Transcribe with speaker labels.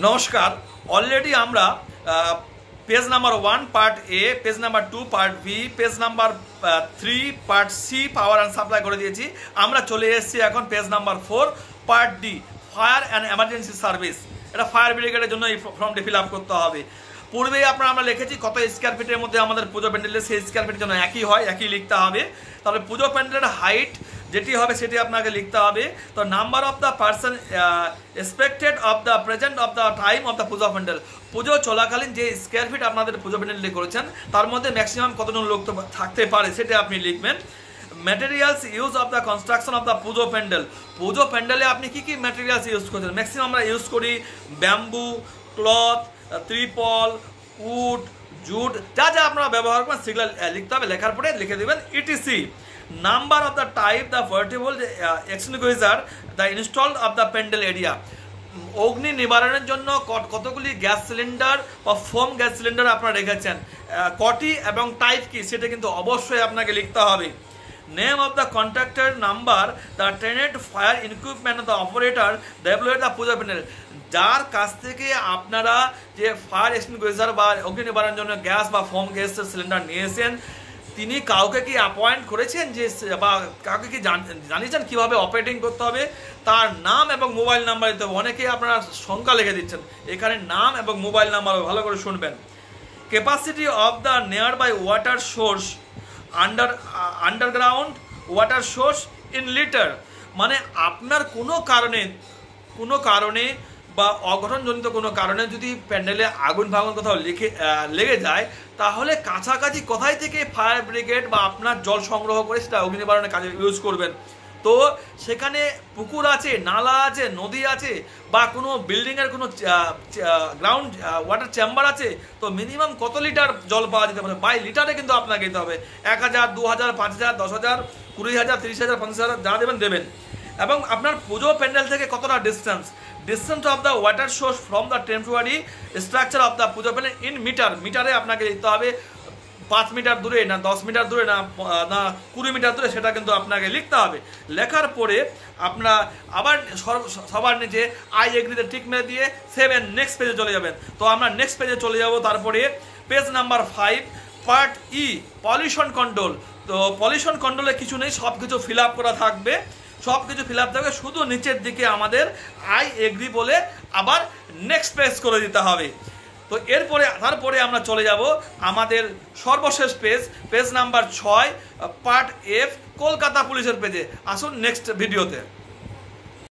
Speaker 1: নমস্কার। অলরেডি আমরা page number 1 part A, page number 2 part B, page number 3 part C power and supply করে দিয়েছি। আমরা চলে এসেছি এখন page number 4 part D, fire and emergency service. এটা ফায়ার ব্রিগেডের জন্য এই ফর্মটি ফিল আপ করতে হবে। পূর্বেই আমরা লিখেছি কত স্কোয়ার ফিটের মধ্যে আমাদের পুজো প্যান্ডেলের, সেই স্কোয়ার ফিটের জন্য একই হয়, একই লিখতে হবে। তাহলে পুজো প্যান্ডেলের হাইট যেটি হবে সেটি আপনাকে লিখতে হবে। তো number of the person expected of the present of the time of the পুজো প্যান্ডেল, পুজো চলাকালীন যে স্কোয়ার ফিট আপনাদের পুজো প্যান্ডেলটি করেছেন তার মধ্যে ম্যাক্সিমাম কতজন লোক থাকতে পারে সেটা আপনি লিখবেন। Materials use of the construction of the পুজো প্যান্ডেল, পুজো প্যান্ডেলে আপনি কী কী ম্যাটেরিয়ালস ইউজ করছেন। ম্যাক্সিমাম আমরা ইউজ করি ব্যাম্বু, ক্লথ, ত্রিপল, উড, জুট, যা যা আপনারা ব্যবহার করেন সেগুলো লিখতে হবে। লেখার পরে লিখে দেবেন etc. Number of the type the portable extinguisher the installed of the pandal area, অগ্নি নিবারণের জন্য কতগুলি গ্যাস সিলিন্ডার বা ফোম গ্যাস সিলিন্ডার আপনারা রেখেছেন, কটি এবং টাইপ কি সেটা কিন্তু অবশ্যই আপনাকে লিখতে হবে। Name of the contractor number the trained fire equipment of the operator develop the পুজো প্যান্ডেল, যার কাছ থেকে আপনারা যে ফায়ার এক্সটিংগুইশার বা অগ্নি নিবারণের জন্য গ্যাস বা ফোম গ্যাস সিলিন্ডার নিয়েছেন তিনি কাউকে কি অ্যাপয়েন্ট করেছেন যে বা কাউকে কি জানিয়েছেন কীভাবে অপারেটিং করতে হবে, তার নাম এবং মোবাইল নাম্বার দিতে হবে। অনেকেই আপনারা সংখ্যা লিখে দিচ্ছেন, এখানে নাম এবং মোবাইল নাম্বার ভালো করে শুনবেন। Capacity of the nearby water source underground water source in litre, মানে আপনার কোনো কারণে বা অঘটনজনিত কোনো কারণে যদি প্যান্ডেলে আগুন কোথাও লেগে যায় তাহলে কাছাকাছি কোথায় থেকে ফায়ার ব্রিগেড বা আপনার জল সংগ্রহ করে সেটা অগ্নি নিবারণের কাজে ইউজ করবেন। তো সেখানে পুকুর আছে, নালা আছে, নদী আছে বা কোনো বিল্ডিংয়ের কোনো গ্রাউন্ড ওয়াটার চেম্বার আছে, তো মিনিমাম কত লিটার জল পাওয়া যেতে পারে বাই লিটারে কিন্তু আপনাকে দিতে হবে। 1000, 2000, 5000, 10000, 20000, 30000, 50000 যা দেবেন। এবং আপনার পুজো প্যান্ডেল থেকে কতটা distance of the water source from the temporary structure of the Puja pandal in মিটারে আপনাকে লিখতে হবে। 5 মিটার দূরে না 10 মিটার দূরে না 20 মিটার দূরে সেটা কিন্তু আপনাকে লিখতে হবে। লেখার পরে আপনারা আবার সবার নিচে আই এগ্রিতে টিক মেরে দিয়ে 7 নেক্সট পেজে চলে যাবেন। তো আমরা নেক্সট পেজে চলে যাব। তারপরে পেজ নাম্বার 5 পার্ট ই, পলিউশন কন্ট্রোল। তো পলিউশন কন্ট্রোলে কিছু নেই, সব কিছু ফিল আপ করা থাকবে, শুধু নিচের দিকে আমাদের আই এগ্রি বলে আবার নেক্সট পেজ করে দিতে হবে। তো তারপরে আমরা চলে যাব আমাদের সর্বশেষ page number 6 part F, Kolkata পুলিশের পেজে। আসুন নেক্সট ভিডিওতে।